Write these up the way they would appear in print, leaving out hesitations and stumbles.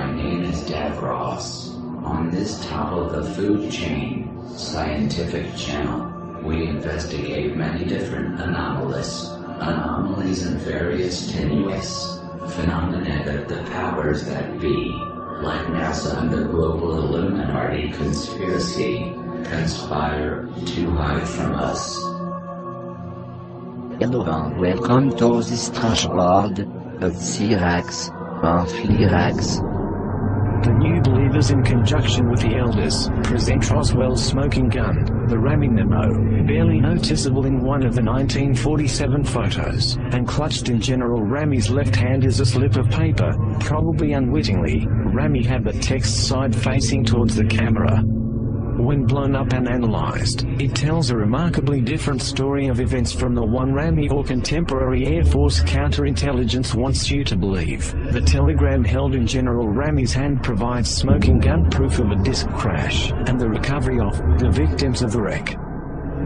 My name is Davros. On this top of the food chain, scientific channel, we investigate many different anomalies and various tenuous phenomena that the powers that be, like NASA and the global Illuminati conspiracy, conspire to hide from us. Hello and welcome to this trash world of Cyrax, and Flirax. The New Believers, in conjunction with the Elders, present Roswell's smoking gun, the Rami Nemo, barely noticeable in one of the 1947 photos, and clutched in General Rami's left hand is a slip of paper. Probably unwittingly, Rami had the text side facing towards the camera. When blown up and analyzed, it tells a remarkably different story of events from the one Rami or contemporary Air Force counterintelligence wants you to believe. The telegram held in General Rami's hand provides smoking gun proof of a disk crash, and the recovery of the victims of the wreck.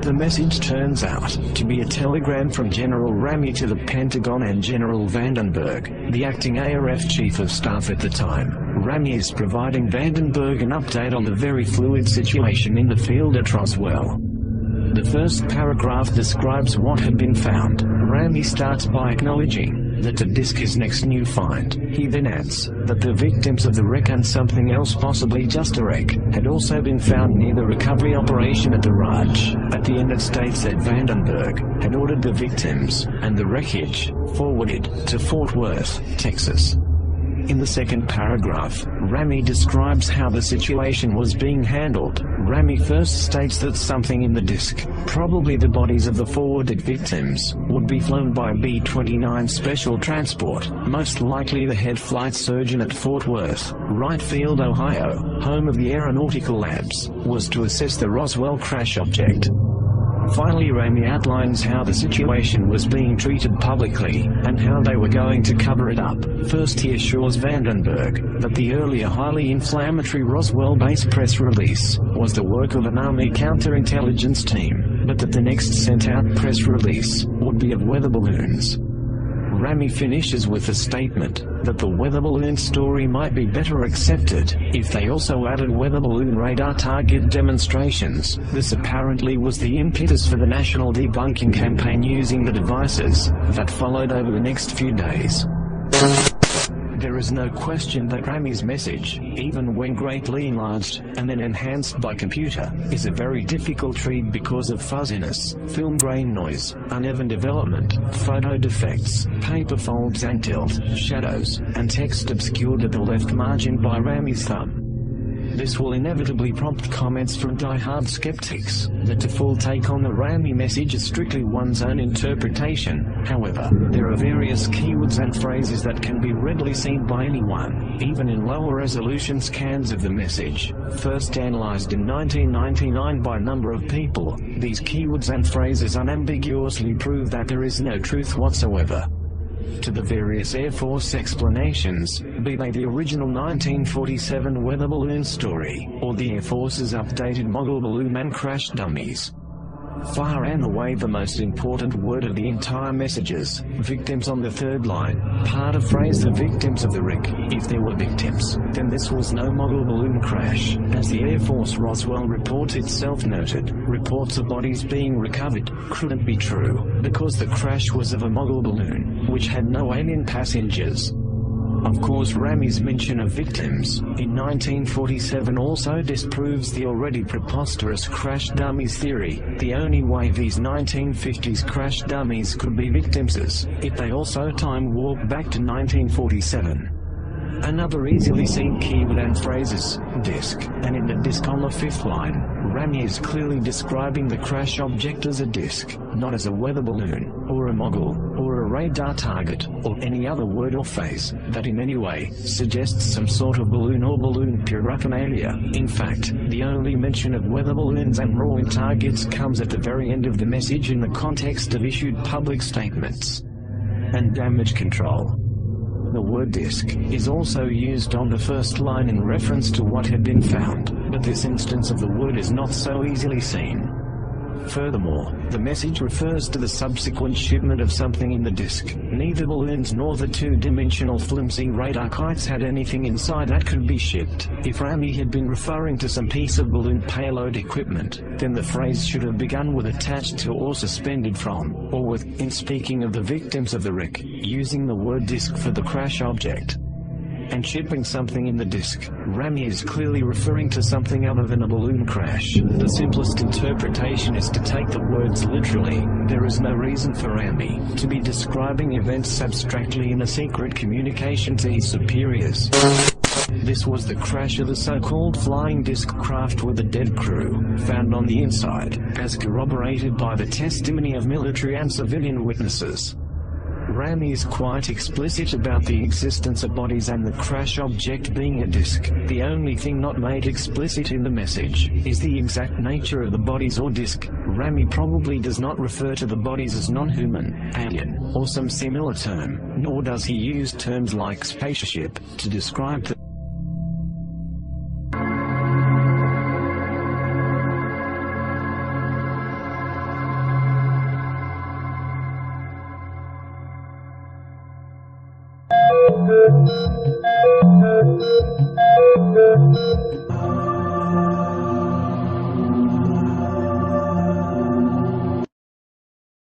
The message turns out to be a telegram from General Rami to the Pentagon and General Vandenberg, the acting ARF Chief of Staff at the time. Rami is providing Vandenberg an update on the very fluid situation in the field at Roswell. The first paragraph describes what had been found. Rami starts by acknowledging that the disk is next new find. He then adds that the victims of the wreck and something else, possibly just a wreck, had also been found near the recovery operation at the Raj. At the end it states that Vandenberg had ordered the victims and the wreckage forwarded to Fort Worth, Texas. In the second paragraph, Rami describes how the situation was being handled. Rami first states that something in the disk, probably the bodies of the forwarded victims, would be flown by B-29 Special Transport, most likely the head flight surgeon at Fort Worth, Wright Field, Ohio, home of the Aeronautical Labs, was to assess the Roswell crash object. Finally, Rami outlines how the situation was being treated publicly, and how they were going to cover it up. First, he assures Vandenberg that the earlier highly inflammatory Roswell-based press release was the work of an Army counterintelligence team, but that the next sent-out press release would be of weather balloons. Rami finishes with a statement that the weather balloon story might be better accepted if they also added weather balloon radar target demonstrations. This apparently was the impetus for the national debunking campaign using the devices that followed over the next few days. There is no question that Rami's message, even when greatly enlarged and then enhanced by computer, is a very difficult read because of fuzziness, film grain noise, uneven development, photo defects, paper folds and tilt, shadows, and text obscured at the left margin by Rami's thumb. This will inevitably prompt comments from die-hard skeptics that the full take on the Rami message is strictly one's own interpretation. However, there are various keywords and phrases that can be readily seen by anyone, even in lower resolution scans of the message. First analyzed in 1999 by a number of people, these keywords and phrases unambiguously prove that there is no truth whatsoever to the various Air Force explanations, be they the original 1947 weather balloon story, or the Air Force's updated model balloon and crash dummies. Far and away the most important word of the entire messages, victims on the third line, part of phrase the victims of the wreck. If there were victims, then this was no model balloon crash. As the Air Force Roswell report itself noted, reports of bodies being recovered couldn't be true, because the crash was of a model balloon, which had no alien passengers. Of course, Rami's mention of victims in 1947 also disproves the already preposterous crash dummies theory. The only way these 1950s crash dummies could be victims is if they also time warp back to 1947. Another easily seen keyword and phrase is disk, and in the disk on the fifth line, Rami is clearly describing the crash object as a disk, not as a weather balloon, or a mogul, or a radar target, or any other word or phrase that in any way suggests some sort of balloon or balloon paraphernalia. In fact, the only mention of weather balloons and rolling targets comes at the very end of the message in the context of issued public statements and damage control. The word disk is also used on the first line in reference to what had been found, but this instance of the word is not so easily seen. Furthermore, the message refers to the subsequent shipment of something in the disk. Neither balloons nor the two-dimensional flimsy radar kites had anything inside that could be shipped. If Rami had been referring to some piece of balloon payload equipment, then the phrase should have begun with attached to or suspended from, or with, in speaking of the victims of the wreck, using the word disk for the crash object. And shipping something in the disk, Rami is clearly referring to something other than a balloon crash. The simplest interpretation is to take the words literally. There is no reason for Rami to be describing events abstractly in a secret communication to his superiors. This was the crash of the so-called flying disc craft with a dead crew, found on the inside, as corroborated by the testimony of military and civilian witnesses. Rami is quite explicit about the existence of bodies and the crash object being a disk. The only thing not made explicit in the message is the exact nature of the bodies or disk. Rami probably does not refer to the bodies as non-human, alien, or some similar term, nor does he use terms like spaceship to describe the Thank you.